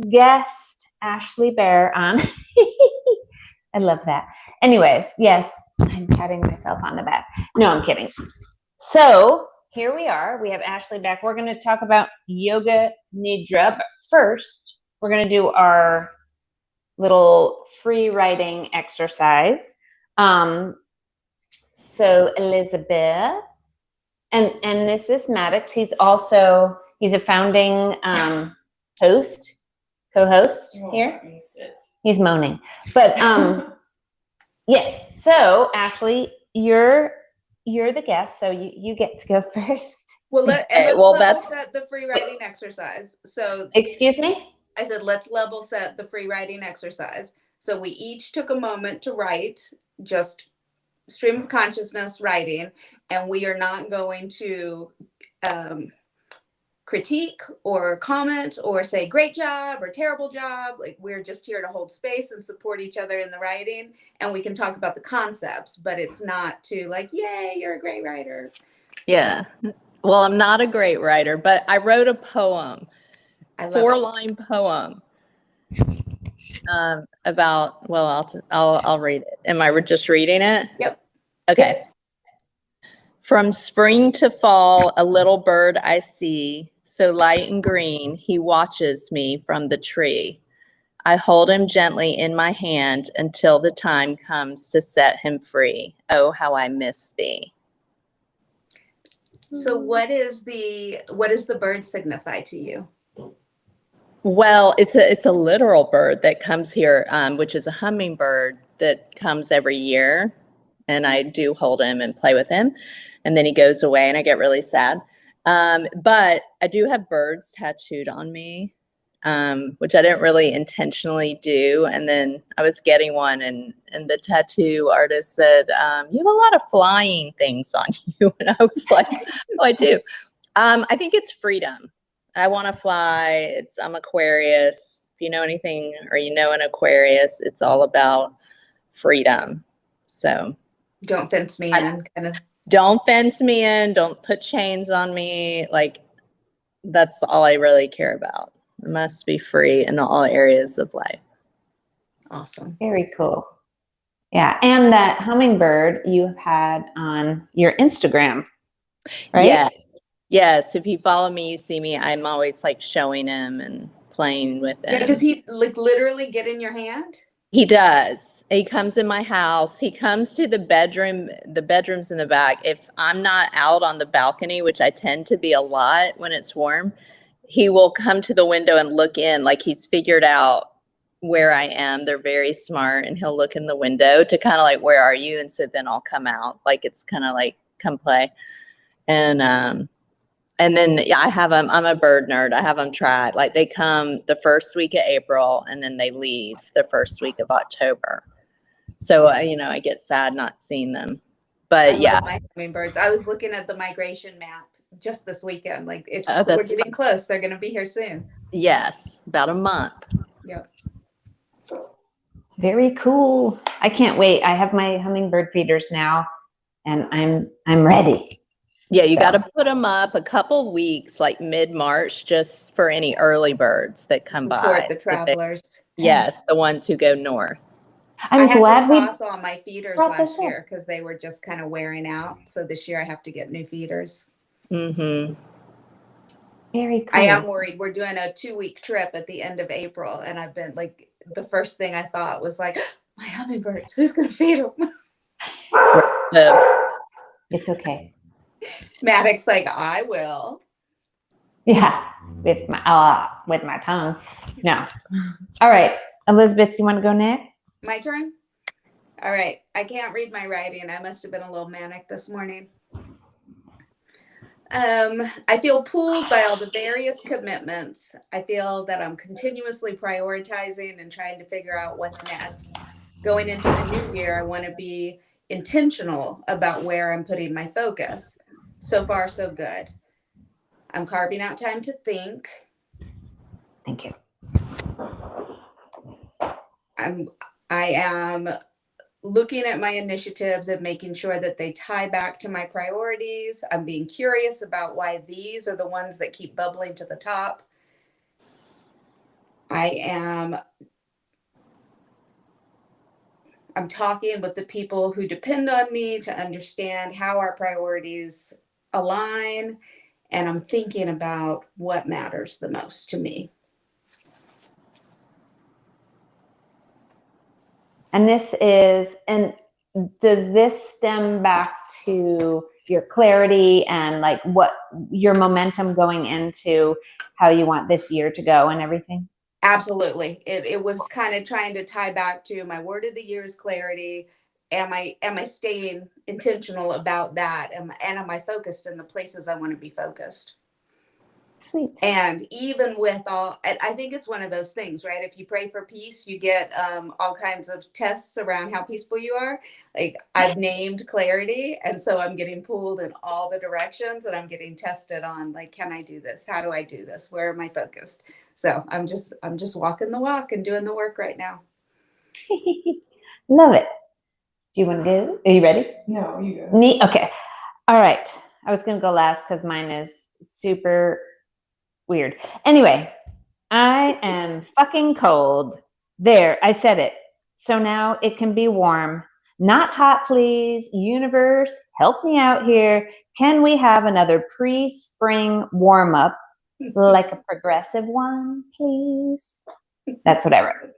guest Ashley Bear on. I love that. Anyways, yes, I'm patting myself on the back. No, I'm kidding. So here we are. We have Ashley back. We're going to talk about yoga nidra, but first we're going to do our little free writing exercise. So Elizabeth, and this is Maddox. He's a founding co-host here. He's moaning, but yes. So Ashley, you're the guest, so you get to go first. Well, let's set the free writing exercise. So, excuse me? I said, let's level set the free writing exercise. So we each took a moment to write, just stream of consciousness writing, and we are not going to critique or comment or say great job or terrible job. Like, we're just here to hold space and support each other in the writing, and we can talk about the concepts, but it's not to like, yay, you're a great writer. Yeah. Well, I'm not a great writer, but I wrote a poem, a 4-line poem about, well, I'll read it. Am I just reading it? Yep. Okay. From spring to fall, a little bird I see, so light and green, he watches me from the tree. I hold him gently in my hand until the time comes to set him free. Oh, how I miss thee. So what does the bird signify to you? Well, it's a literal bird that comes here, which is a hummingbird that comes every year, and I do hold him and play with him, and then he goes away, and I get really sad. But I do have birds tattooed on me, which I didn't really intentionally do, and then I was getting one, and the tattoo artist said, "You have a lot of flying things on you," and I was like, "Oh, I do." I think it's freedom. I want to fly. I'm Aquarius. If you know anything or you know an Aquarius, it's all about freedom. So don't fence me in, kind of. Don't fence me in. Don't put chains on me. Like, that's all I really care about. I must be free in all areas of life. Awesome. Very cool. Yeah. And that hummingbird you have had on your Instagram, right? Yeah. Yes, if you follow me, you see me. I'm always like showing him and playing with him. Yeah, does he like literally get in your hand? He does. He comes in my house. He comes to the bedrooms in the back. If I'm not out on the balcony, which I tend to be a lot when it's warm, he will come to the window and look in, like he's figured out where I am. They're very smart, and he'll look in the window to kind of like, where are you? And so then I'll come out. Like, it's kind of like, come play. And then, yeah, I have them. I'm a bird nerd. I have them tried. Like, they come the first week of April, and then they leave the first week of October. So, I get sad not seeing them. But yeah, my hummingbirds. I was looking at the migration map just this weekend. Like, we're getting close. They're going to be here soon. Yes, about a month. Yep. Very cool. I can't wait. I have my hummingbird feeders now, and I'm ready. Yeah, you got to put them up a couple weeks, like mid-March, just for any early birds that come by. Support the travelers. Yes, the ones who go north. I'm glad we toss all my feeders last year because they were just kind of wearing out. So this year I have to get new feeders. Mm-hmm. Very cool. I am worried. We're doing a 2-week trip at the end of April, and I've been like, the first thing I thought was like, my hummingbirds, who's going to feed them? It's okay. Maddox, like, I will. Yeah, with my tongue. No. All right, Elizabeth, you want to go next? My turn? All right. I can't read my writing. I must have been a little manic this morning. I feel pulled by all the various commitments. I feel that I'm continuously prioritizing and trying to figure out what's next. Going into the new year, I want to be intentional about where I'm putting my focus. So far, so good. I'm carving out time to think. Thank you. I am looking at my initiatives and making sure that they tie back to my priorities. I'm being curious about why these are the ones that keep bubbling to the top. I'm talking with the people who depend on me to understand how our priorities align, and I'm thinking about what matters the most to me. And does this stem back to your clarity and like what your momentum going into how you want this year to go and everything? Absolutely. It was kind of trying to tie back to my word of the year is clarity. Am I staying intentional about that? And am I focused in the places I want to be focused? Sweet. And even with all, and I think it's one of those things, right? If you pray for peace, you get all kinds of tests around how peaceful you are. Like I've named clarity. And so I'm getting pulled in all the directions and I'm getting tested on like, can I do this? How do I do this? Where am I focused? So I'm just walking the walk and doing the work right now. Love it. Do you want to go? Are you ready? No, you go. Me? Okay. All right. I was going to go last because mine is super weird. Anyway, I am fucking cold. There, I said it. So now it can be warm. Not hot, please. Universe, help me out here. Can we have another pre-spring warm-up, like a progressive one, please? That's what I wrote.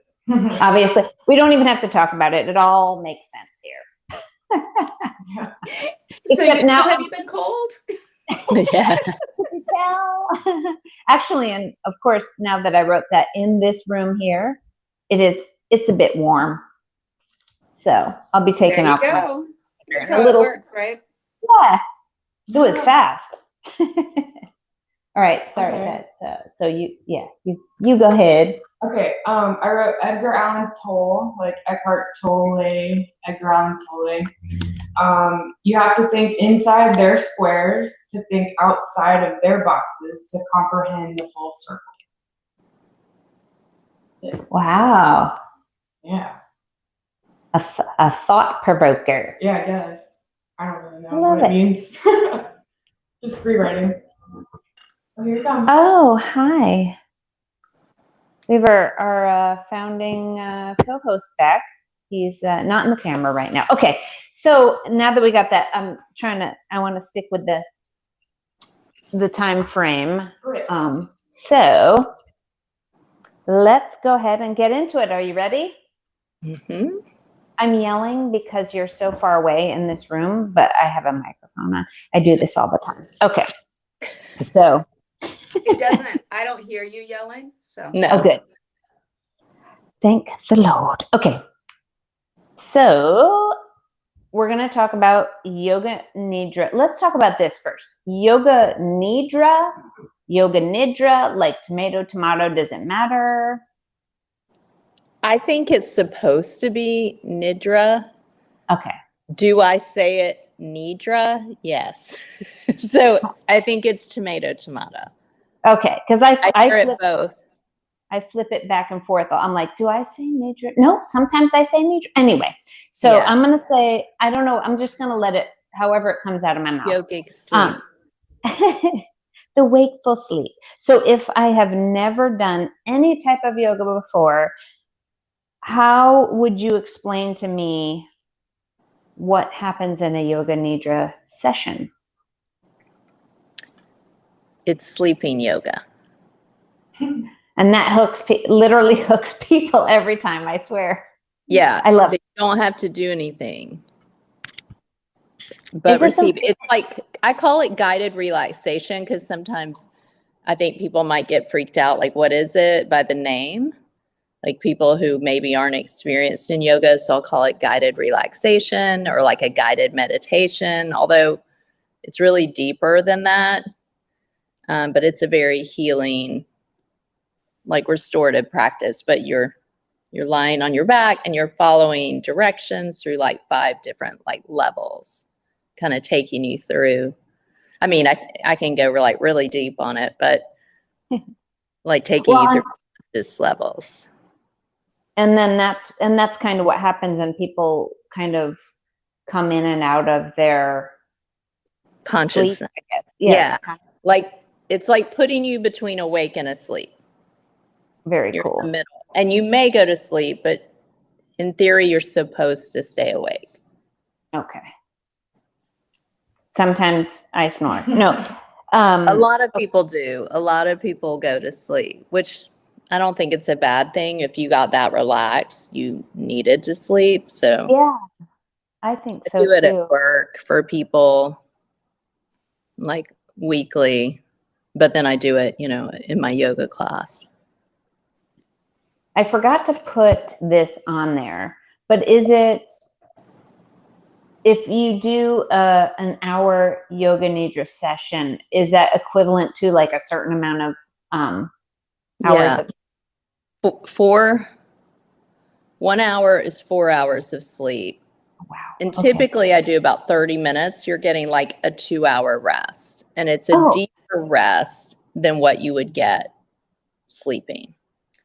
Obviously, we don't even have to talk about it. It all makes sense here. Except now, so have you been cold? Yeah. tell. Actually, and of course, now that I wrote that in this room here, it's a bit warm. So I'll be taking There off. you go. That's how a little, it works, right? Yeah. It was fast. All right. Sorry. Okay. So you go ahead. Okay, I wrote Edgar Allan Tolle, like Eckhart Tolle, Edgar Allan Tolle. You have to think inside their squares to think outside of their boxes to comprehend the full circle. Wow. Yeah. A thought provoker. Yeah, I guess. I don't really know I love what it. it means. Just rewriting. Oh, here you go. Oh, hi. We have our founding co-host back. He's not in the camera right now. Okay, so now that we got that, I want to stick with the time frame. Great. So let's go ahead and get into it. Are you ready? Mm-hmm. I'm yelling because you're so far away in this room, but I have a microphone on. I do this all the time. Okay, so. It doesn't, I don't hear you yelling. So No. Oh, good. Thank the Lord. Okay. So we're going to talk about Yoga Nidra. Let's talk about this first. Yoga Nidra, like tomato, does it matter? I think it's supposed to be Nidra. Okay. Do I say it Nidra? Yes. So I think it's tomato. Okay. Because I hear it both. I flip it back and forth. I'm like, do I say Nidra? No, sometimes I say Nidra. Anyway, so Yeah. I'm going to say, I don't know. I'm just going to let it, however it comes out of my mouth. Yogic sleep. The wakeful sleep. So if I have never done any type of yoga before, how would you explain to me what happens in a Yoga Nidra session? It's sleeping yoga. And that literally hooks people every time, I swear. Yeah. I love it. it. They don't have to do anything. But Is it receive. It's like, I call it guided relaxation because sometimes I think people might get freaked out. Like, what is it by the name? Like people who maybe aren't experienced in yoga. So I'll call it guided relaxation or like a guided meditation, although it's really deeper than that. But it's a very healing, like restorative practice, but you're lying on your back and you're following directions through like 5 different like levels, kind of taking you through. I mean, I can go like really deep on it, but like taking you through these levels. And then that's kind of what happens, and people kind of come in and out of their Consciousness. sleep, I guess. Yes. Yeah. Like it's like putting you between awake and asleep. Very You're in the cool. middle. And you may go to sleep, but in theory, you're supposed to stay awake. Okay. Sometimes I snore. No. A lot of people do. A lot of people go to sleep, which I don't think it's a bad thing. If you got that relaxed, you needed to sleep. So Yeah, I think I so do it too. at work for people like weekly, but then I do it, in my yoga class. I forgot to put this on there, but is it, if you do an hour yoga nidra session, is that equivalent to like a certain amount of hours? Yeah. For 1 hour is 4 hours of sleep. Wow. And Okay. typically I do about 30 minutes. You're getting like a 2-hour rest. And it's a Oh. deeper rest than what you would get sleeping.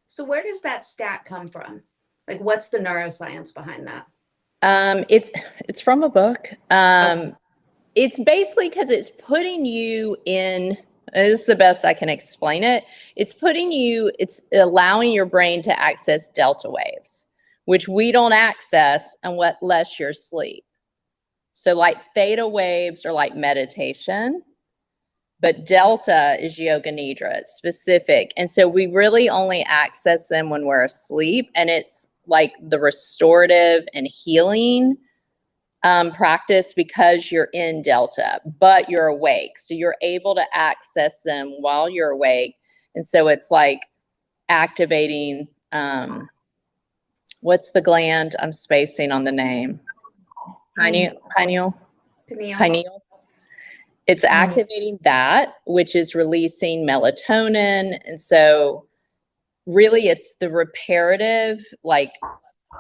So where does that stat come from? Like, what's the neuroscience behind that? It's from a book. It's basically because it's putting you in, this is the best I can explain it. It's allowing your brain to access delta waves, which we don't access unless you're asleep. So like theta waves are like meditation, but delta is yoga nidra. It's specific. And so we really only access them when we're asleep. And it's like the restorative and healing practice because you're in delta, but you're awake. So you're able to access them while you're awake. And so it's like activating, what's the gland? I'm spacing on the name. Pineal. It's activating that, which is releasing melatonin. And so really it's the reparative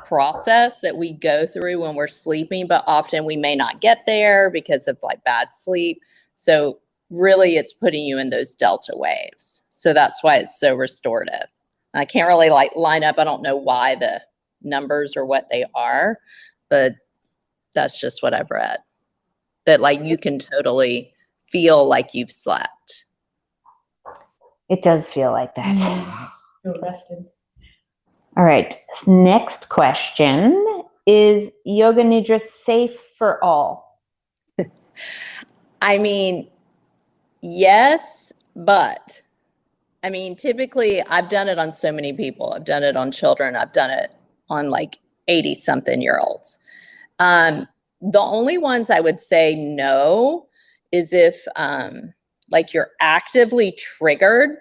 process that we go through when we're sleeping, but often we may not get there because of like bad sleep. So really it's putting you in those delta waves. So that's why it's so restorative. I can't really line up. I don't know why the numbers or what they are, but that's just what I've read. That like you can totally feel like you've slept. It does feel like that. Feel rested. All right. Next question. Is yoga nidra safe for all? I mean, yes, but I mean, typically I've done it on so many people. I've done it on children. I've done it on like 80-something-year-olds. The only ones I would say no is if like you're actively triggered,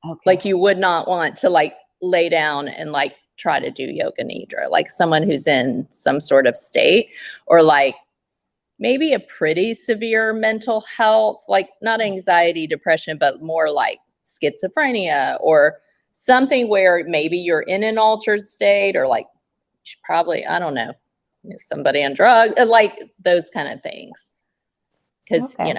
Okay. like you would not want to like lay down and like try to do yoga nidra, like someone who's in some sort of state or like maybe a pretty severe mental health, like not anxiety, depression, but more like schizophrenia or something where maybe you're in an altered state or like probably, I don't know, somebody on drugs, like those kind of things. Because, Okay.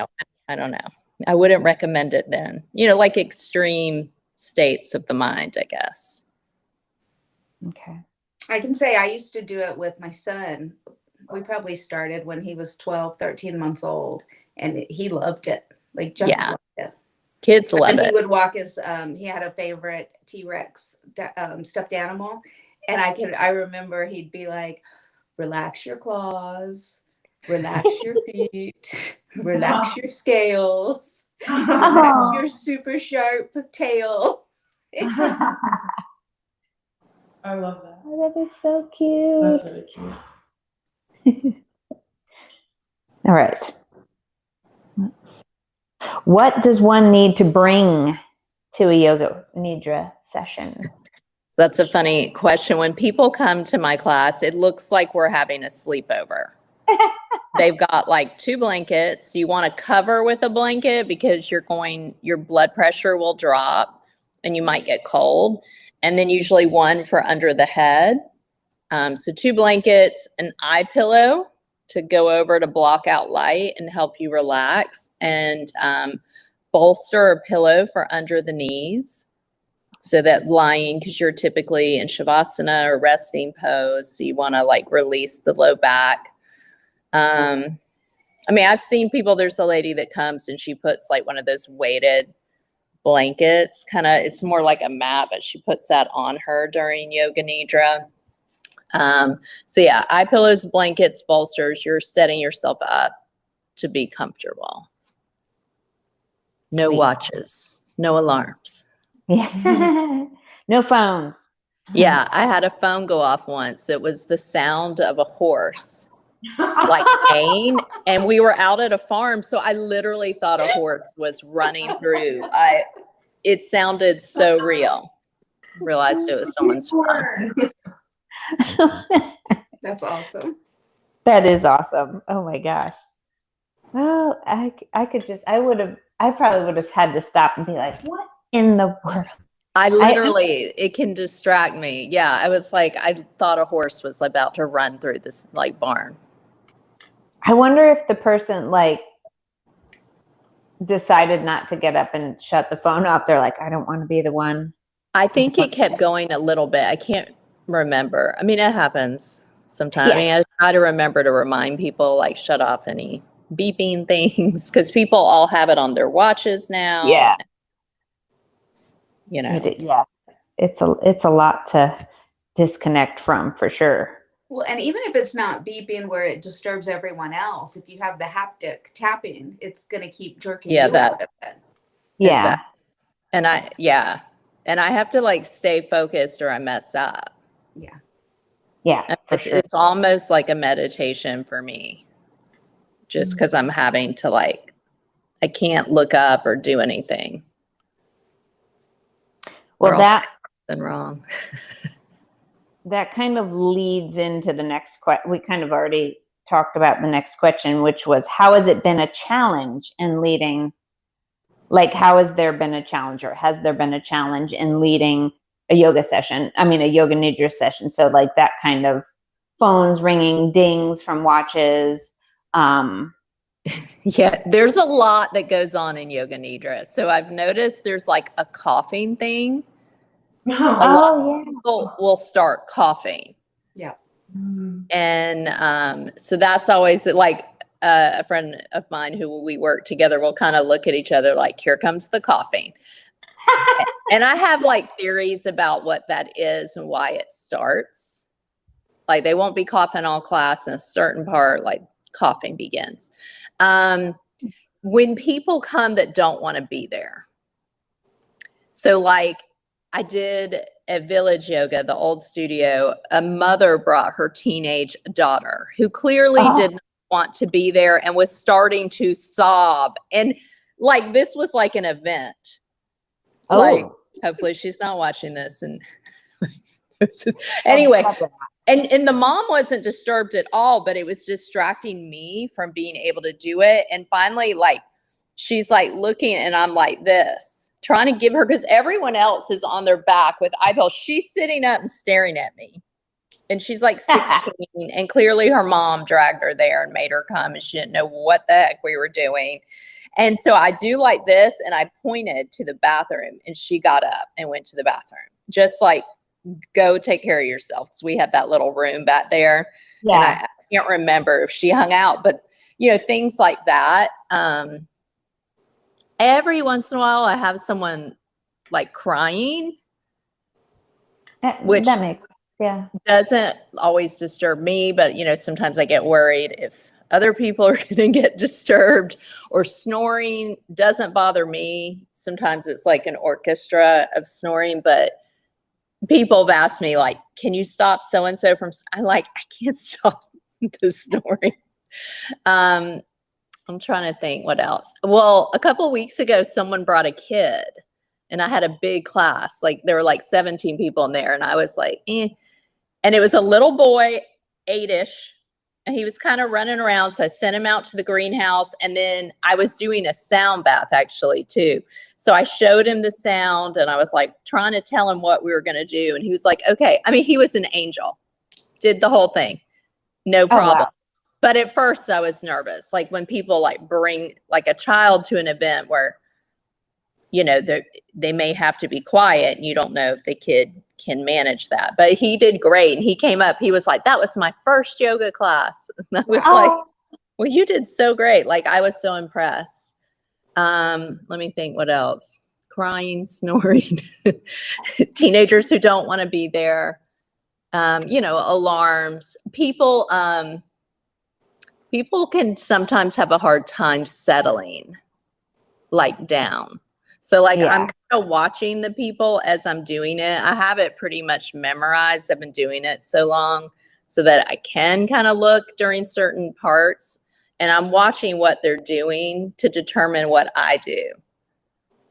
I don't know. I wouldn't recommend it then, like extreme states of the mind, I guess. Okay. I can say I used to do it with my son. We probably started when he was 12, 13 months old, and he loved it. Like, just loved it. Kids love and it. he would walk his, he had a favorite T-Rex stuffed animal. And I remember he'd be like, relax your claws, relax your feet, relax your scales, relax your super sharp tail. I love that. Oh, that is so cute. That's really cute. All right. What does one need to bring to a yoga nidra session? That's a funny question. When people come to my class, it looks like we're having a sleepover. They've got like 2 blankets. You want to cover with a blanket because your blood pressure will drop and you might get cold. And then usually 1 for under the head. So 2 blankets, an eye pillow to go over to block out light and help you relax, and bolster or pillow for under the knees. So that lying, because you're typically in Shavasana or resting pose, so you want to like release the low back. I mean, I've seen people, there's a lady that comes and she puts like one of those weighted blankets, it's more like a mat, but she puts that on her during yoga nidra. So yeah, eye pillows, blankets, bolsters, you're setting yourself up to be comfortable. No Sweet. watches, no alarms. Yeah. No phones. Yeah, I had a phone go off once. It was the sound of a horse, like neighing, and we were out at a farm, so I literally thought a horse was running through. It sounded so real. Realized it was someone's phone. That's awesome. That is awesome. Oh my gosh. Well, I probably would have had to stop and be like, what in the world? It can distract me. Yeah, I was like, I thought a horse was about to run through this like barn. I wonder if the person like decided not to get up and shut the phone off. They're like, I don't want to be the one. I think it kept going a little bit. I can't remember. I mean, it happens sometimes. I mean, I try to remember to remind people like shut off any beeping things because people all have it on their watches now. Yeah. You know. Yeah. It's a lot to disconnect from for sure. Well, and even if it's not beeping where it disturbs everyone else, if you have the haptic tapping, it's going to keep jerking you out of it. Yeah. Exactly. And I have to like stay focused or I mess up. Yeah. Yeah. It's almost like a meditation for me. Just because I'm having to like, I can't look up or do anything. Well, something wrong. That kind of leads into the next question. We kind of already talked about the next question, which was, how has it been a challenge in leading? Like, how has there been a challenge, or has there been a challenge in leading a yoga session? I mean, a yoga nidra session. So like that kind of phones ringing, dings from watches. Yeah, there's a lot that goes on in yoga nidra. So I've noticed there's like a coughing thing. A lot of people will start coughing. Yeah. And so that's always like a friend of mine who we work together will kind of look at each other like, here comes the coughing. And I have like theories about what that is and why it starts. Like they won't be coughing all class, in a certain part, like coughing begins. When people come that don't want to be there. So like I did at Village Yoga, the old studio, a mother brought her teenage daughter who clearly did not want to be there and was starting to sob. And like, this was like an event. Like, hopefully she's not watching this. And anyway, and the mom wasn't disturbed at all, but it was distracting me from being able to do it. And finally, like, she's like looking and I'm like this, trying to give her, because everyone else is on their back with eyeballs. She's sitting up and staring at me. And she's like 16 and clearly her mom dragged her there and made her come and she didn't know what the heck we were doing. And so I do like this and I pointed to the bathroom and she got up and went to the bathroom. Just like, go take care of yourself, because we had that little room back there. Yeah. And I can't remember if she hung out, but you know, things like that. Every once in a while I have someone like crying, which that makes sense. Yeah. Doesn't always disturb me, but you know, sometimes I get worried if other people are going to get disturbed. Or snoring doesn't bother me. Sometimes it's like an orchestra of snoring, but people have asked me like, can you stop so-and-so from, I'm like, I can't stop the snoring. I'm trying to think what else. Well, a couple of weeks ago, someone brought a kid and I had a big class. Like there were like 17 people in there and I was like, eh. And it was a little boy, 8-ish, and he was kind of running around. So I sent him out to the greenhouse and then I was doing a sound bath actually too. So I showed him the sound and I was like trying to tell him what we were going to do. And he was like, okay. I mean, he was an angel, did the whole thing. No problem. Oh, wow. But at first I was nervous. Like when people like bring like a child to an event where, you know, they may have to be quiet and you don't know if the kid can manage that. But he did great. And he came up, he was like, that was my first yoga class. And I was like, well, you did so great. Like I was so impressed. Let me think what else. crying, snoring, teenagers who don't want to be there, alarms. People can sometimes have a hard time settling down. So I'm Yeah. kind of watching the people as I'm doing it. I have it pretty much memorized. I've been doing it so long so that I can kind of look during certain parts, and I'm watching what they're doing to determine what I do.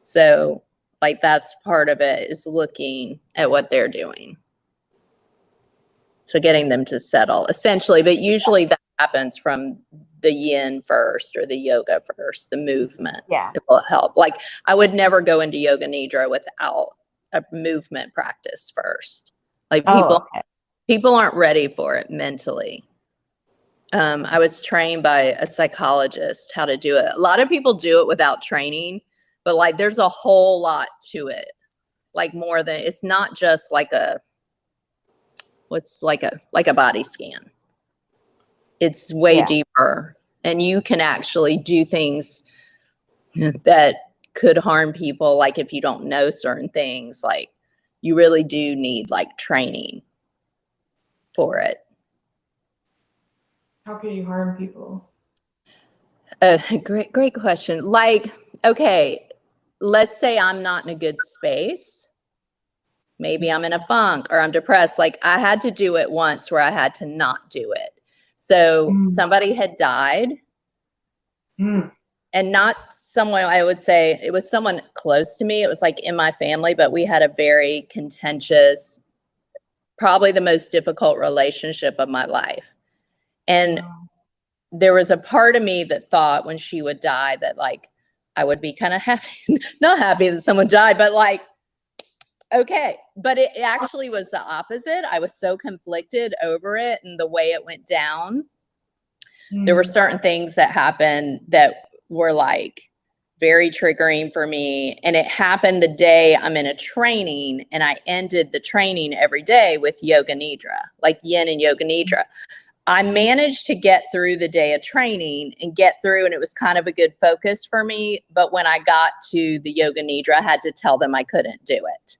So that's part of it, is looking at what they're doing. So getting them to settle essentially, but usually that happens from the yin first or the yoga first, the movement. Yeah. It will help. I would never go into yoga nidra without a movement practice first. Oh, okay. People aren't ready for it mentally. I was trained by a psychologist how to do it. A lot of people do it without training, but there's a whole lot to it. More than, it's not just like a body scan. It's way deeper, and you can actually do things that could harm people. If you don't know certain things, you really do need training for it. How can you harm people? Great question. Okay, let's say I'm not in a good space. Maybe I'm in a funk or I'm depressed. I had to do it once where I had to not do it. So somebody had died, and not someone, I would say it was someone close to me. It was in my family, but we had a very contentious, probably the most difficult relationship of my life. And there was a part of me that thought when she would die that I would be kind of happy, not happy that someone died, but okay. But it actually was the opposite. I was so conflicted over it and the way it went down. There were certain things that happened that were very triggering for me. And it happened the day I'm in a training, and I ended the training every day with yoga nidra, yin and yoga nidra. I managed to get through the day of training and it was kind of a good focus for me. But when I got to the yoga nidra, I had to tell them I couldn't do it.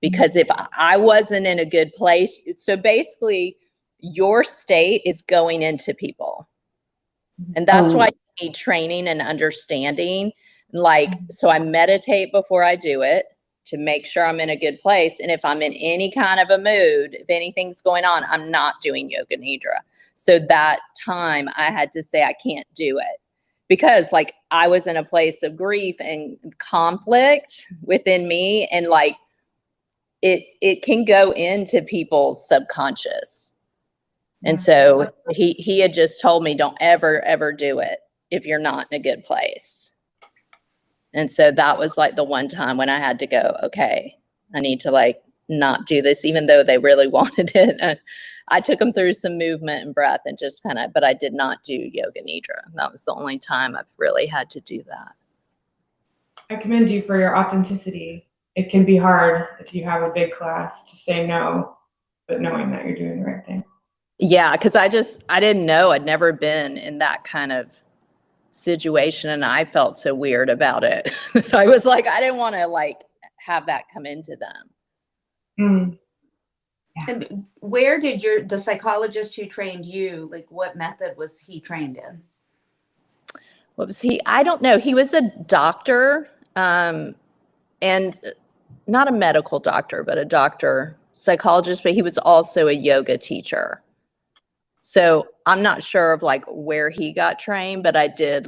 Because if I wasn't in a good place, so basically your state is going into people. And that's why you need training and understanding. So I meditate before I do it to make sure I'm in a good place. And if I'm in any kind of a mood, if anything's going on, I'm not doing yoga nidra. So that time I had to say I can't do it. Because I was in a place of grief and conflict within me, and it can go into people's subconscious. And so he had just told me, don't ever do it if you're not in a good place. And so that was the one time when I had to go, okay, I need to not do this, even though they really wanted it. And I took them through some movement and breath and just but I did not do yoga nidra. That was the only time I've really had to do that. I commend you for your authenticity. It can be hard if you have a big class to say no, but knowing that you're doing the right thing. Yeah, because I didn't know. I'd never been in that kind of situation, and I felt so weird about it. I was I didn't want to have that come into them. And where did the psychologist who trained you, what method was he trained in? What was he? I don't know. He was a doctor, and not a medical doctor, but a doctor, psychologist, but he was also a yoga teacher. So I'm not sure of where he got trained, but I did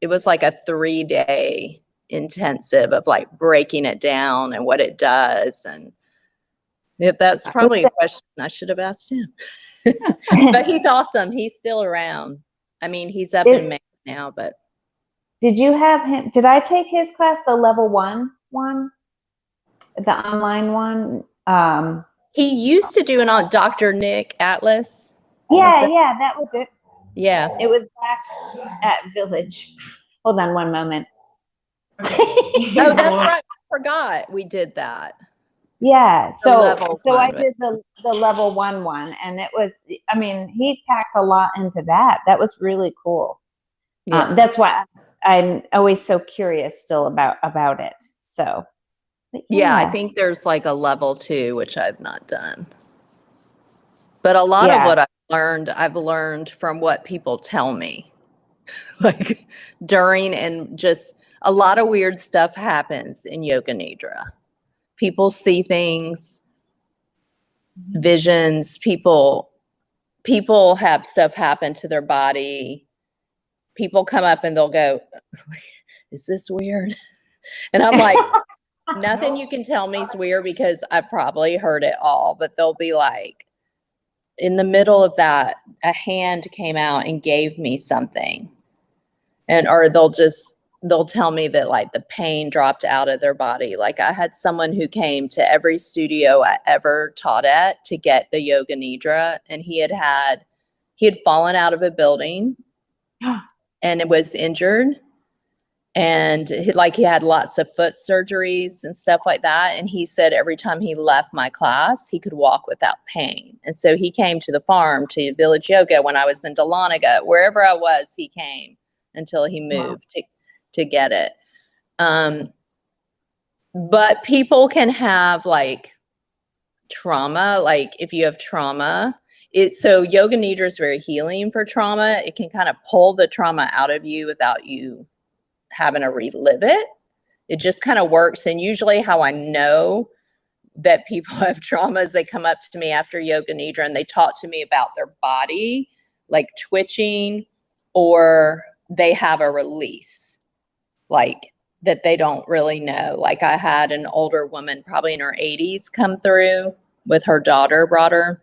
it was a 3-day intensive of breaking it down and what it does. And that's probably a question I should have asked him. But he's awesome. He's still around. I mean, he's up in Maine now, but. Did you have him? Did I take his class, the level one, the online one? He used to do it on Dr. Nick Atlas. Yeah, that was it. Yeah. It was back at Village. Hold on one moment. Oh, that's right. I forgot we did that. Yeah. So I one, did the level one, and it was, he packed a lot into that. That was really cool. Yeah. That's why I'm always so curious still about it. So, but Yeah, I think there's like a level 2, which I've not done. But a lot of Yeah. what I've learned from what people tell me. Like during, and just a lot of weird stuff happens in Yoga Nidra. People see things, visions, people have stuff happen to their body. People come up and they'll go, is this weird? And I'm like, nothing you can tell me is weird because I probably heard it all, but they'll be like, in the middle of that, a hand came out and gave me something. And, or they'll tell me that like the pain dropped out of their body. Like I had someone who came to every studio I ever taught at to get the Yoga Nidra, and he had fallen out of a building and it was injured. And he had lots of foot surgeries and stuff like that. And he said every time he left my class, he could walk without pain. And so he came to the farm, to Village Yoga when I was in Dahlonega, wherever I was, he came until he moved to get it. But people can have like trauma. Like if you have trauma, so Yoga Nidra is very healing for trauma. It can kind of pull the trauma out of you without you having to relive it. It just kind of works. And usually how I know that people have trauma is they come up to me after Yoga Nidra and they talk to me about their body, like twitching, or they have a release, like that they don't really know. Like I had an older woman, probably in her 80s, come through with her daughter, brought her,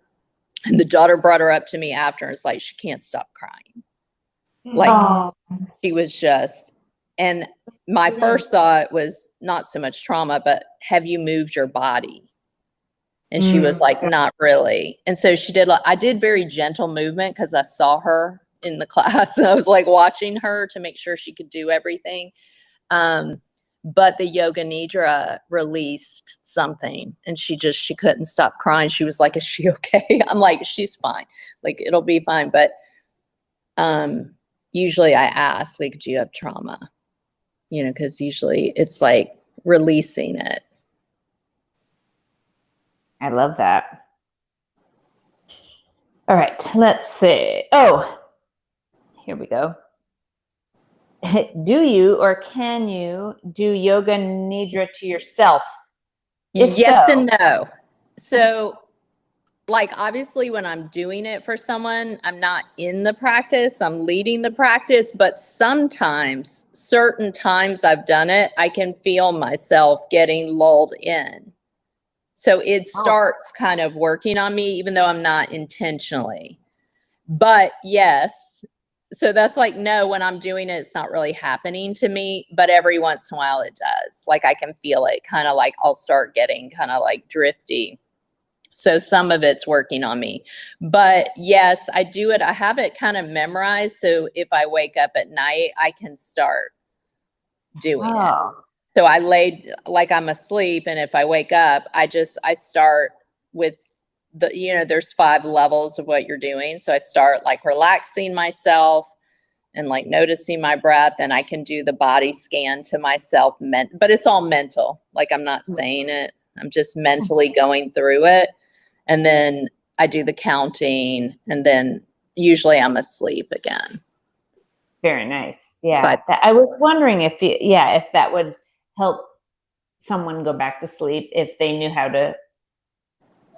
and the daughter brought her up to me after and it's like, she can't stop crying. Like she was just, and my first thought was not so much trauma, but have you moved your body? And she was like, not really. And so I did very gentle movement because I saw her in the class and I was like watching her to make sure she could do everything. But the Yoga Nidra released something and she couldn't stop crying. She was like, is she okay? I'm like, she's fine. Like, it'll be fine. But usually I ask, like, do you have trauma? You know, because usually it's like releasing it. I love that. All right, let's see. Oh, here we go. Do you or can you do Yoga Nidra to yourself? Yes and no. So like obviously when I'm doing it for someone, I'm not in the practice, I'm leading the practice, but sometimes, certain times I've done it, I can feel myself getting lulled in. So it starts kind of working on me, even though I'm not intentionally. But yes, so that's like, no, when I'm doing it, it's not really happening to me, but every once in a while it does. Like I can feel it kind of like I'll start getting kind of like drifty. So some of it's working on me. But yes, I do it. I have it kind of memorized. So if I wake up at night, I can start doing it. So I laid like I'm asleep. And if I wake up, I start with there's 5 levels of what you're doing. So I start like relaxing myself and like noticing my breath, and I can do the body scan to myself, but it's all mental. Like I'm not saying it. I'm just mentally going through it. And then I do the counting, and then usually I'm asleep again. Very nice. Yeah. I was wondering if that would help someone go back to sleep if they knew how to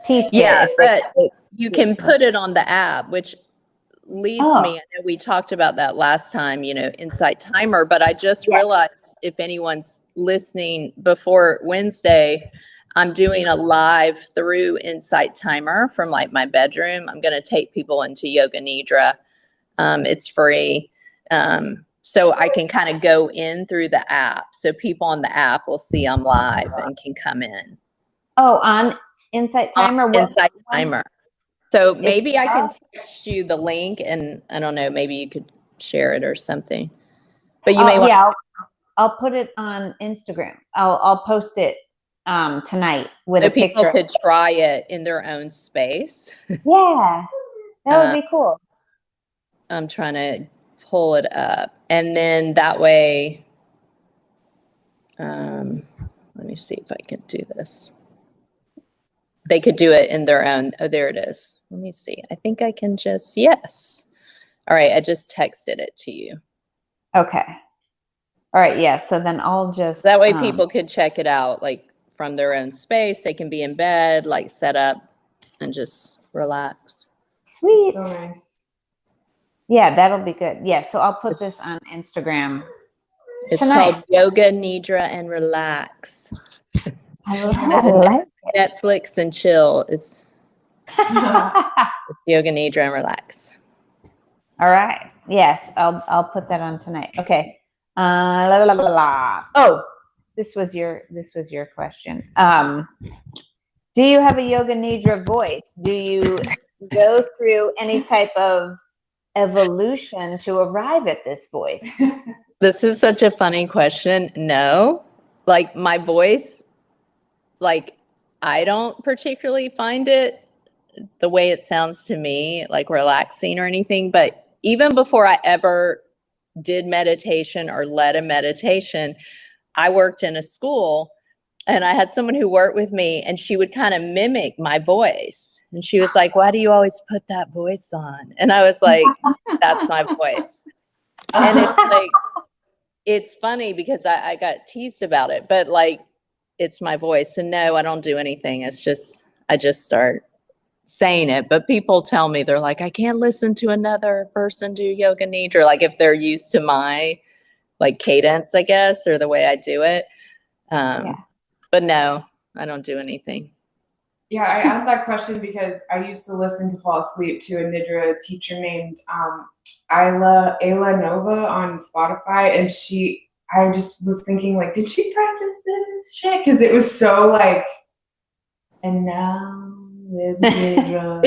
teach it. Yeah, but you can put it on the app, which leads me, I know we talked about that last time, Insight Timer, but I just realized if anyone's listening before Wednesday, I'm doing a live through Insight Timer from like my bedroom. I'm going to take people into Yoga Nidra. It's free. So I can kind of go in through the app. So people on the app will see I'm live and can come in. Oh, on Insight Timer? Insight Timer. So maybe I can text you the link, and I don't know, maybe you could share it or something. But you may want I'll put it on Instagram. I'll post it tonight with a picture. People could try it in their own space. Yeah, that would be cool. I'm trying to pull it up, and then that way, Let me see if I can do this. They could do it in their own. Oh, there it is. Let me see. I think I can just, yes. All right, I just texted it to you. Okay. All right. Yeah. So then I'll just That way people could check it out like from their own space. They can be in bed, like set up and just relax. sweet. So nice. Yeah, that'll be good. Yeah. So I'll put this on Instagram. It's Tonight. called Yoga Nidra and Relax. I like Netflix and chill. It's Yoga Nidra and Relax. All right. Yes, I'll put that on tonight. Okay. La, la, la, la. Oh, this was your question. Do you have a Yoga Nidra voice? Do you go through any type of evolution to arrive at this voice? This is such a funny question. No, like my voice, like I don't particularly find it the way it sounds to me, like relaxing or anything. But even before I ever did meditation or led a meditation, I worked in a school and I had someone who worked with me and she would kind of mimic my voice. And she was like, "Why do you always put that voice on?" And I was like, "That's my voice." And it's like, it's funny because I got teased about it, but like, it's my voice. And no, I don't do anything. It's just, I just start saying it. But people tell me, they're like, I can't listen to another person do Yoga Nidra. Like if they're used to my like cadence, I guess, or the way I do it. Yeah. But no, I don't do anything. Yeah, I asked that question because I used to listen to fall asleep to a Nidra teacher named Ayla Nova on Spotify, and I just was thinking like, did she practice this shit? Because it was so like, and now with Nidra.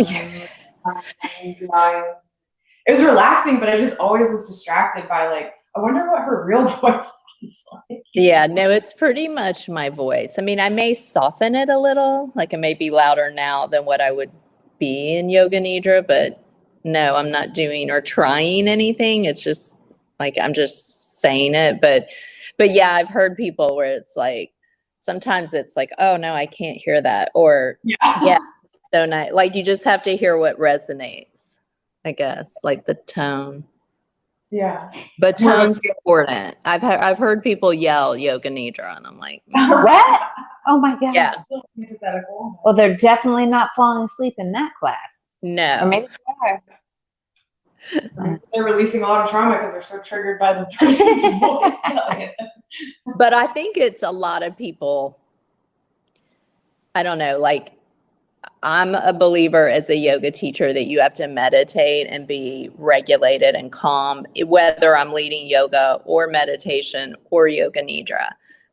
It was relaxing, but I just always was distracted by like, I wonder what her real voice sounds like. Yeah, no, it's pretty much my voice. I mean, I may soften it a little, like it may be louder now than what I would be in Yoga Nidra, but no, I'm not doing or trying anything. It's just like I'm just saying it. But yeah, I've heard people where it's like sometimes it's like, oh no, I can't hear that. Or yeah, so nice. Like you just have to hear what resonates, I guess, like the tone. Yeah. But tone's important. I've heard people yell Yoga Nidra, and I'm like, What? Oh my God. yeah, Well, they're definitely not falling asleep in that class. Or no. maybe they are. They're releasing a lot of trauma because they're so triggered by the person's voice yelling at them. But I think it's a lot of people, I don't know, like I'm a believer as a yoga teacher that you have to meditate and be regulated and calm, whether I'm leading yoga or meditation or Yoga Nidra.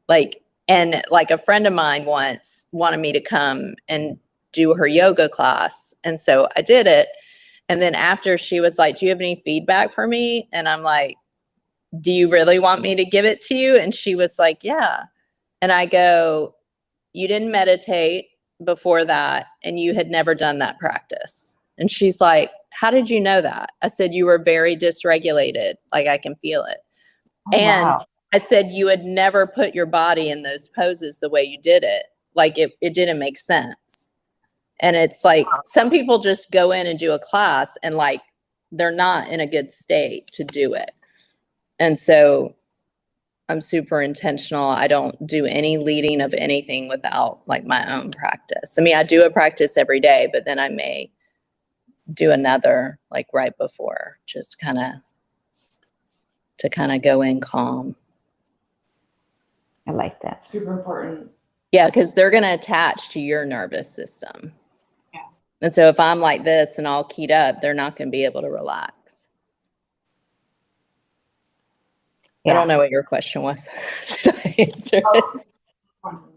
Like, and like a friend of mine once wanted me to come and do her yoga class. And so I did it. And then after she was like, "Do you have any feedback for me?" And I'm like, "Do you really want me to give it to you?" And she was like, "Yeah." And I go, "You didn't meditate before that, and you had never done that practice." And she's like, "How did you know that?" I said, "You were very dysregulated. Like I can feel it." Oh, And wow. I said, "You had never put your body in those poses the way you did it. Like it didn't make sense." And it's like, some people just go in and do a class and like, they're not in a good state to do it. And so I'm super intentional. I don't do any leading of anything without like my own practice. I mean, I do a practice every day, but then I may do another like right before, just to go in calm. I like that. Super important. Yeah, because they're going to attach to your nervous system. Yeah. And so if I'm like this and all keyed up, they're not going to be able to relax. I don't know what your question was. Did I answer it?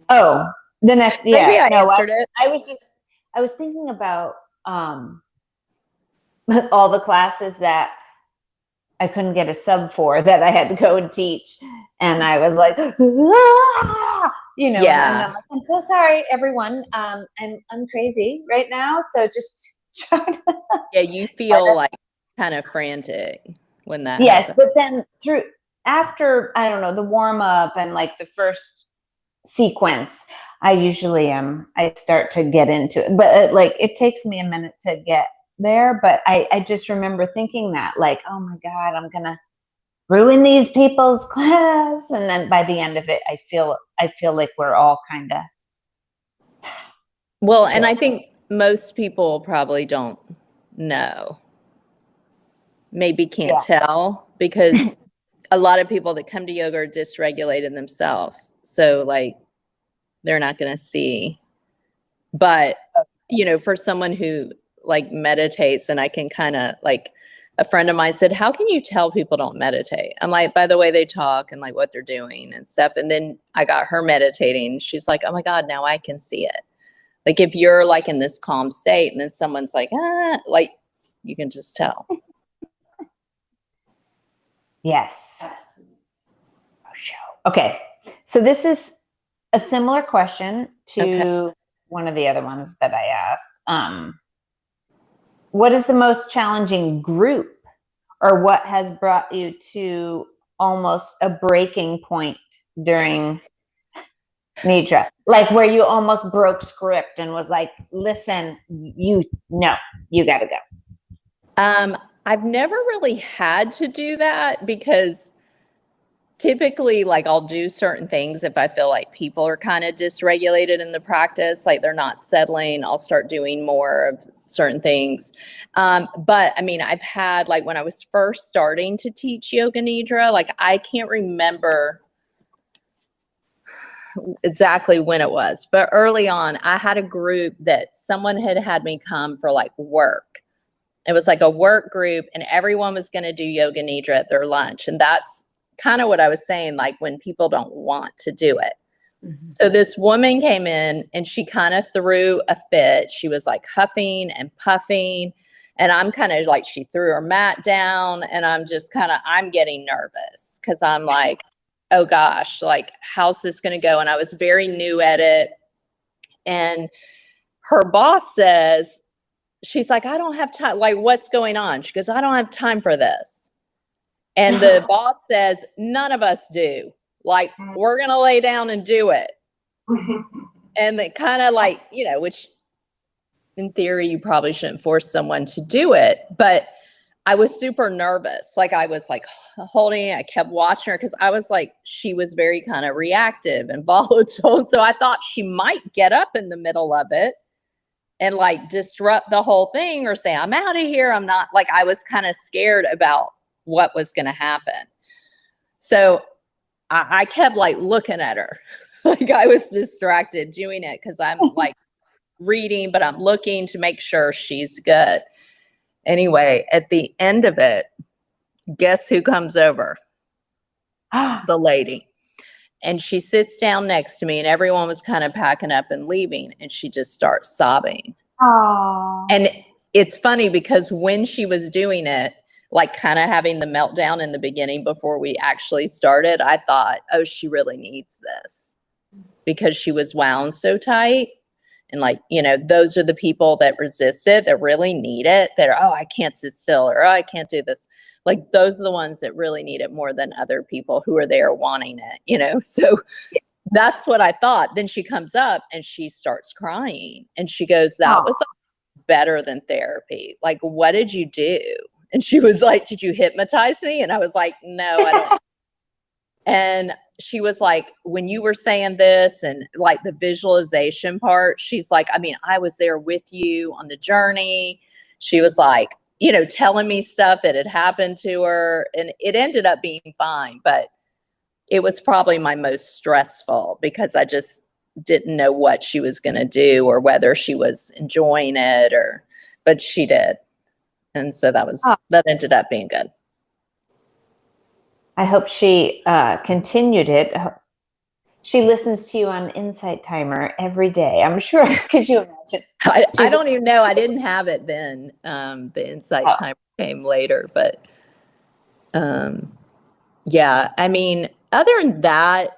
Oh, the next, yeah. Maybe I no, answered it. I was thinking about all the classes that I couldn't get a sub for that I had to go and teach. And I was like, "Ah!" you know, Yeah. and I'm like, "I'm so sorry, everyone. I'm crazy right now. So just try to." Yeah, you feel like kind of frantic when that Yes, happens. but then after, I don't know, the warm up and like the first sequence, I usually I start to get into it, but like it takes me a minute to get there. But I just remember thinking that, like, oh my God, I'm gonna ruin these people's class. And then by the end of it, I feel like we're all kind of, Well, and I think most people probably don't know, maybe can't tell, because a lot of people that come to yoga are dysregulated themselves. So like they're not going to see. But, you know, for someone who like meditates, and I can kind of like, a friend of mine said, how can you tell people don't meditate? I'm like, by the way they talk and like what they're doing and stuff. And then I got her meditating. She's like, oh my God, now I can see it. Like if you're like in this calm state and then someone's like, like you can just tell. yes. Okay. So this is a similar question to one of the other ones that I asked. What is the most challenging group, or what has brought you to almost a breaking point during Nidra? Like where you almost broke script and was like, listen, you gotta go. I've never really had to do that, because typically like I'll do certain things if I feel like people are kind of dysregulated in the practice, like they're not settling, I'll start doing more of certain things. But I mean, I've had, like when I was first starting to teach Yoga Nidra, like I can't remember exactly when it was, but early on I had a group that someone had me come for like work. It was like a work group and everyone was going to do Yoga Nidra at their lunch. And that's kind of what I was saying, like when people don't want to do it. Mm-hmm. So this woman came in and she kind of threw a fit. She was like huffing and puffing. And I'm kind of like, she threw her mat down and I'm just kind of, I'm getting nervous because I'm like, oh gosh, like how's this going to go? And I was very new at it. And her boss says, she's like, I don't have time. Like, what's going on? She goes, I don't have time for this. And the boss says, none of us do. Like, we're going to lay down and do it. And they kind of like, you know, which in theory, you probably shouldn't force someone to do it. But I was super nervous. Like I was like holding it. I kept watching her because I was like, she was very kind of reactive and volatile. So I thought she might get up in the middle of it and like disrupt the whole thing or say, I'm out of here. I'm not, like, I was kind of scared about what was going to happen. So I kept like looking at her. Like I was distracted doing it because I'm like reading, but I'm looking to make sure she's good. Anyway, at the end of it, guess who comes over? The lady. And she sits down next to me and everyone was kind of packing up and leaving. And she just starts sobbing. Aww. And it's funny because when she was doing it, like kind of having the meltdown in the beginning before we actually started, I thought, oh, she really needs this because she was wound so tight. And like, you know, those are the people that resist it, that really need it, that are, oh, I can't sit still, or oh, I can't do this. Like those are the ones that really need it more than other people who are there wanting it, you know? So that's what I thought. Then she comes up and she starts crying and she goes, that was better than therapy. Like, what did you do? And she was like, did you hypnotize me? And I was like, no, I don't. And she was like, when you were saying this and like the visualization part, she's like, I mean, I was there with you on the journey. She was like, you know, telling me stuff that had happened to her, and it ended up being fine, but it was probably my most stressful because I just didn't know what she was going to do or whether she was enjoying it but she did. And so that ended up being good. I hope she continued it. She listens to you on Insight Timer every day, I'm sure. Could you imagine? I don't even know. I didn't have it then. The Insight Timer came later, but yeah, I mean, other than that,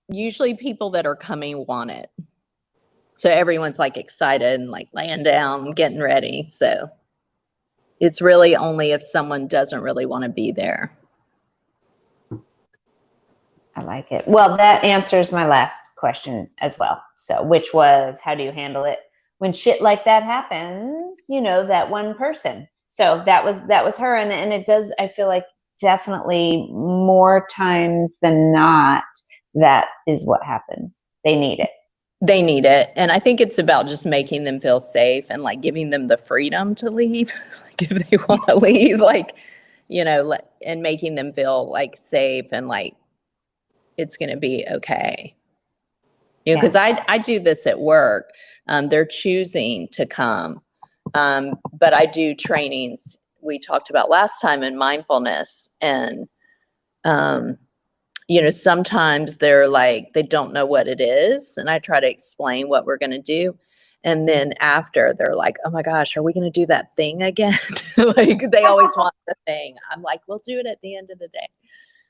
usually people that are coming want it. So everyone's like excited and like laying down, getting ready. So it's really only if someone doesn't really want to be there. I like it. Well, that answers my last question as well. So, which was, how do you handle it when shit like that happens? You know, that one person. So that was her, and it does. I feel like definitely more times than not, that is what happens. They need it. They need it. And I think it's about just making them feel safe and like giving them the freedom to leave. Like if they want to leave, like, you know, and making them feel like safe and like it's going to be okay. You know, because I do this at work. They're choosing to come. But I do trainings we talked about last time in mindfulness. And, you know, sometimes they're like, they don't know what it is. And I try to explain what we're going to do. And then after they're like, oh my gosh, are we going to do that thing again? Like they always want the thing. I'm like, we'll do it at the end of the day.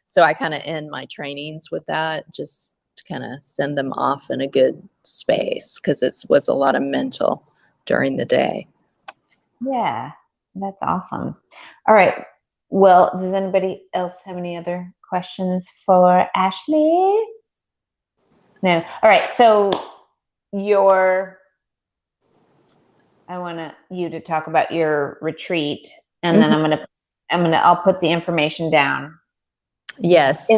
So I kind of end my trainings with that, just to kind of send them off in a good space, because it was a lot of mental during the day. Yeah, that's awesome. All right. Well, does anybody else have any other questions for Ashley? No. All right. So I want you to talk about your retreat, and then I'll put the information down. Yes.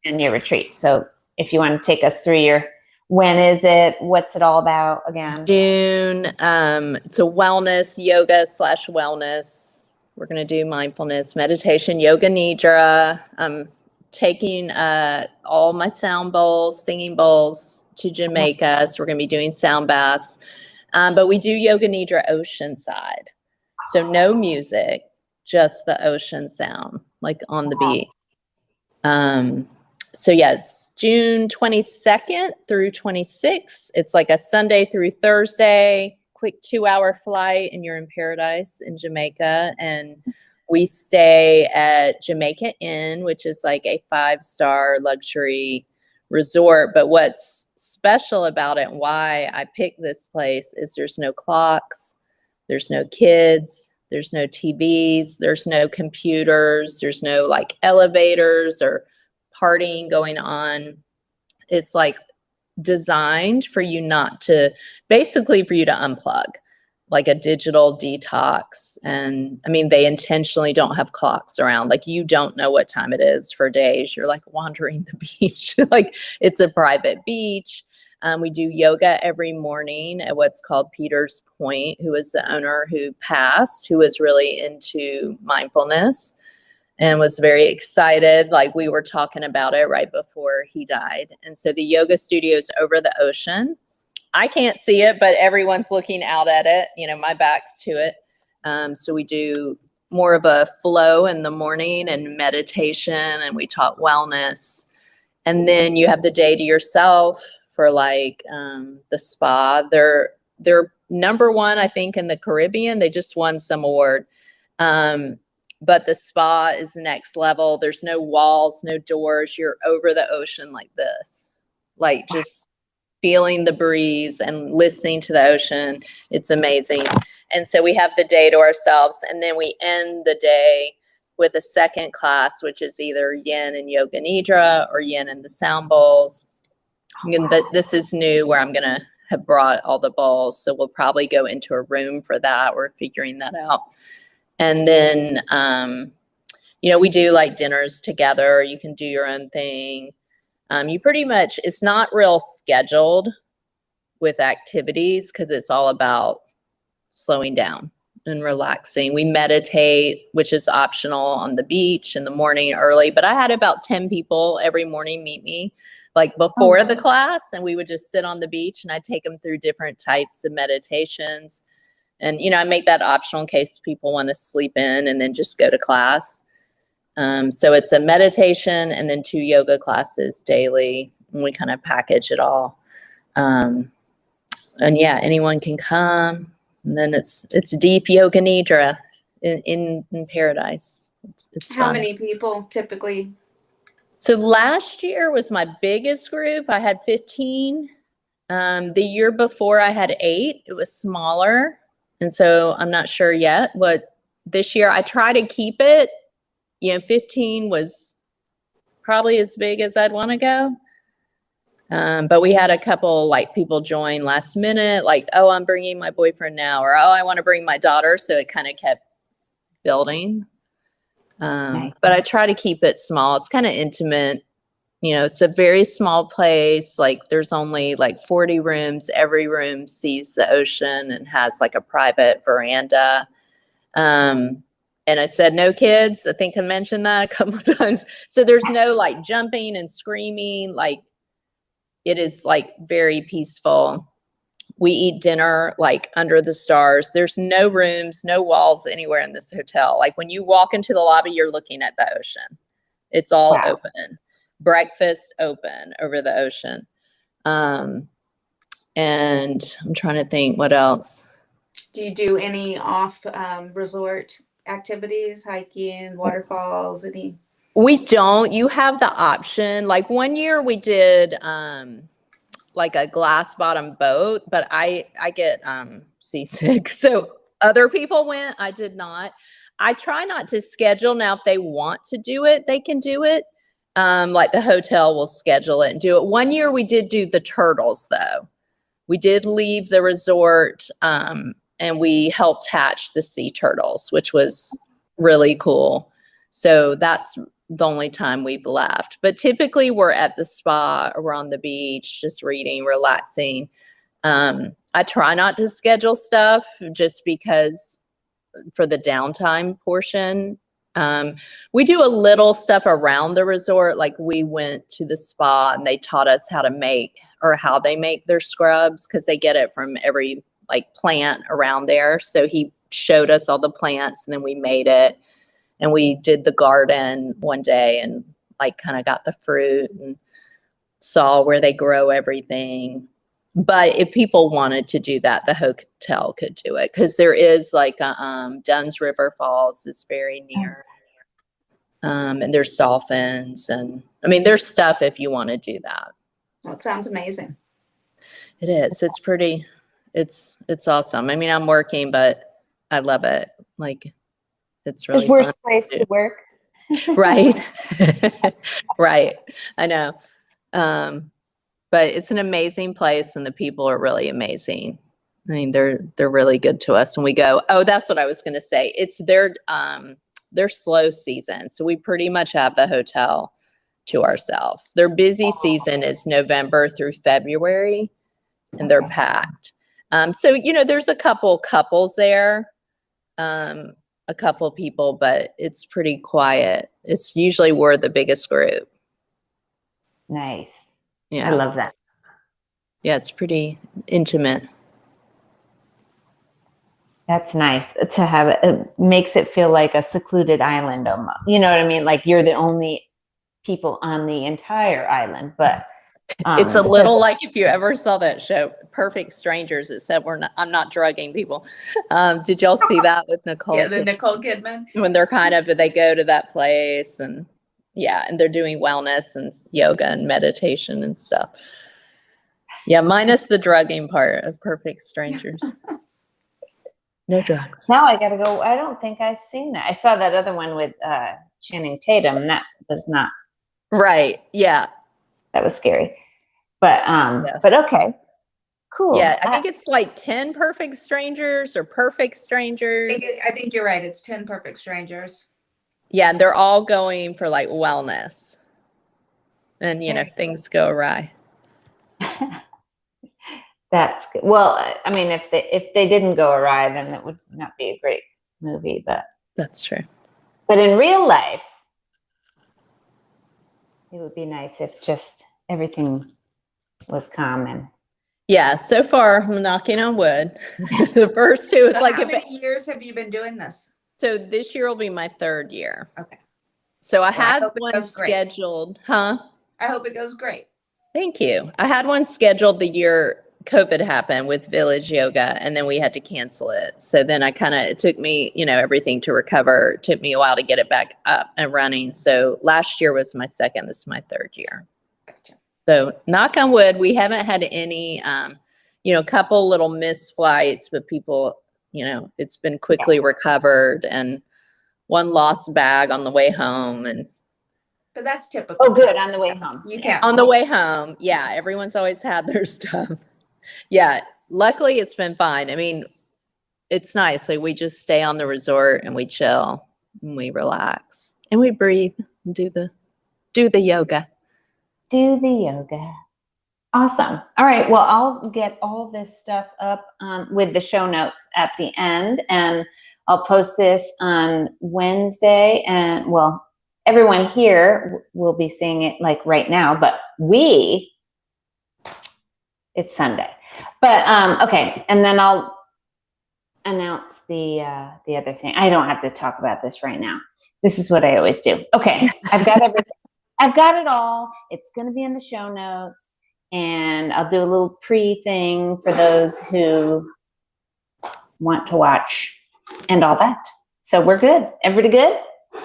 In your retreat. So if you want to take us through when is it? What's it all about again? June. It's a wellness, yoga / wellness. We're going to do mindfulness, meditation, yoga nidra. I'm taking all my sound bowls, singing bowls to Jamaica. So we're going to be doing sound baths. But we do yoga nidra oceanside. So no music, just the ocean sound, like on the beach. So yes, June 22nd through 26th. It's like a Sunday through Thursday, quick 2-hour flight, and you're in paradise in Jamaica. And we stay at Jamaica Inn, which is like a 5-star luxury resort. But what's special about it and why I picked this place is there's no clocks, there's no kids, there's no TVs, there's no computers, there's no like elevators or partying going on. It's like designed for you basically for you to unplug, like a digital detox. And I mean, they intentionally don't have clocks around. Like you don't know what time it is for days. You're like wandering the beach. Like it's a private beach. We do yoga every morning at what's called Peter's Point, who is the owner who passed, who was really into mindfulness and was very excited. Like we were talking about it right before he died. And so the yoga studio is over the ocean. I can't see it, but everyone's looking out at it. You know, my back's to it. So we do more of a flow in the morning and meditation, and we taught wellness. And then you have the day to yourself for like the spa. They're number one, I think, in the Caribbean. They just won some award. But the spa is next level. There's no walls, no doors. You're over the ocean like this, like just feeling the breeze and listening to the ocean. It's amazing. And so we have the day to ourselves, and then we end the day with a second class, which is either yin and yoga nidra or yin and the sound bowls. This is new, where I'm going to have brought all the bowls. So we'll probably go into a room for that. We're figuring that out. And then, you know, we do like dinners together. You can do your own thing. You pretty much, it's not real scheduled with activities because it's all about slowing down and relaxing. We meditate, which is optional, on the beach in the morning early. But I had about 10 people every morning meet me like before the class, and we would just sit on the beach and I'd take them through different types of meditations. And, you know, I make that optional in case people want to sleep in and then just go to class. So it's a meditation and then 2 yoga classes daily. And we kind of package it all. And yeah, anyone can come. And then it's deep yoga nidra in paradise. It's How fun. many people typically? So last year was my biggest group. I had 15. The year before I had 8. It was smaller. And so I'm not sure yet what this year. I try to keep it, you know, 15 was probably as big as I'd want to go. But we had a couple like people join last minute, like, oh, I'm bringing my boyfriend now, or, oh, I want to bring my daughter. So it kind of kept building. Nice. But I try to keep it small. It's kind of intimate. You know, it's a very small place. Like there's only like 40 rooms. Every room sees the ocean and has like a private veranda. And I said, no kids. I think I mentioned that a couple of times. So there's no like jumping and screaming. Like it is like very peaceful. We eat dinner like under the stars. There's no rooms, no walls anywhere in this hotel. Like when you walk into the lobby, you're looking at the ocean. It's all Wow. open. Breakfast open over the ocean. And I'm trying to think what else. Do you do any off resort activities, hiking, waterfalls, any? We don't. You have the option. Like one year we did like a glass bottom boat, but I get seasick. So other people went, I did not. I try not to schedule. Now, if they want to do it, they can do it. Like the hotel will schedule it and do it. One year we did do the turtles though. We did leave the resort and we helped hatch the sea turtles, which was really cool. So that's the only time we've left. But typically we're at the spa or on the beach, just reading, relaxing. I try not to schedule stuff just because for the downtime portion. We do a little stuff around the resort. Like we went to the spa and they taught us how to make or how they make their scrubs because they get it from every like plant around there. So he showed us all the plants and then we made it. And we did the garden one day and like kind of got the fruit and saw where they grow everything. But if people wanted to do that, the hotel could do it because there is like Dunn's River Falls is very near. And there's dolphins and I mean, there's stuff if you want to do that. Well, it sounds amazing. It is. It's pretty, it's awesome. I mean, I'm working, but I love it. Like it's really There's worse fun place to to do. work. Right. Right. I know. But it's an amazing place and the people are really amazing. I mean, they're really good to us when we go. Oh, that's what I was going to say. It's their slow season. So we pretty much have the hotel to ourselves. Their busy season is November through February and they're packed. So, you know, there's a couple couples there, a couple people, but it's pretty quiet. It's usually we're the biggest group. Nice. Yeah. I love that. Yeah, it's pretty intimate. That's nice to have. It makes it feel like a secluded island almost. You know what I mean? Like you're the only people on the entire island, but It's a little like if you ever saw that show, Perfect Strangers. It said I'm not drugging people. Did y'all see that with Nicole? Yeah, the Kidman? Nicole Kidman. When they're they go to that place and yeah, and they're doing wellness and yoga and meditation and stuff. Yeah, minus the drugging part of Perfect Strangers. No drugs. now I gotta go. I don't think I've seen that. I saw that other one with Channing Tatum. That was not. Right. Yeah. That was scary. But but okay. Cool. Yeah, I think it's like 10 Perfect Strangers or Perfect Strangers. I think you're right. It's 10 Perfect Strangers. Yeah, and they're all going for like wellness. And you know, things go awry. That's good. Well, I mean, if they didn't go awry, then it would not be a great movie. But That's true. But in real life, it would be nice if just everything was calm and. Yeah, so far I'm knocking on wood. The first two is So like how many years have you been doing this? so this year will be my third year. Okay. So I Well, I had hope it one goes great. scheduled, huh? I hope it goes great. Thank you. I had one scheduled the year COVID happened with Village Yoga, and then we had to cancel it. So then it took me, you know, everything to recover. It took me a while to get it back up and running. So last year was my second. This is my third year. Gotcha. So knock on wood, we haven't had any, you know, a couple little missed flights, but people, you know, it's been quickly recovered and one lost bag on the way home. And But that's typical. Oh, good, on the way home. You Yeah. can't. On the way home, yeah, everyone's always had their stuff. Yeah, luckily it's been fine. I mean, it's nice. Like we just stay on the resort and we chill and we relax and we breathe and do the yoga. Do the yoga. Awesome. All right. Well, I'll get all this stuff up with the show notes at the end, and I'll post this on Wednesday. And well, everyone here will be seeing it like right now, but it's Sunday. But okay, and then I'll announce the other thing. I don't have to talk about this right now. This is what I always do. Okay, I've got everything. I've got it all. It's going to be in the show notes, and I'll do a little pre-thing for those who want to watch and all that. So we're good. Everybody good?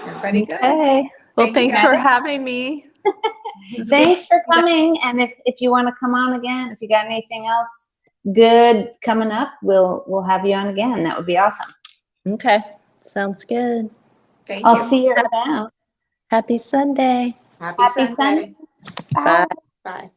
Everybody good. Okay. Well, Thank you, thanks for guys. having me. Thanks for coming. And if you want to come on again, if you got anything else good coming up, we'll have you on again. That would be awesome. Okay. Sounds good. Thank I'll you. see you around. Happy Sunday. Happy Happy Sunday. Sunday. Bye. Bye.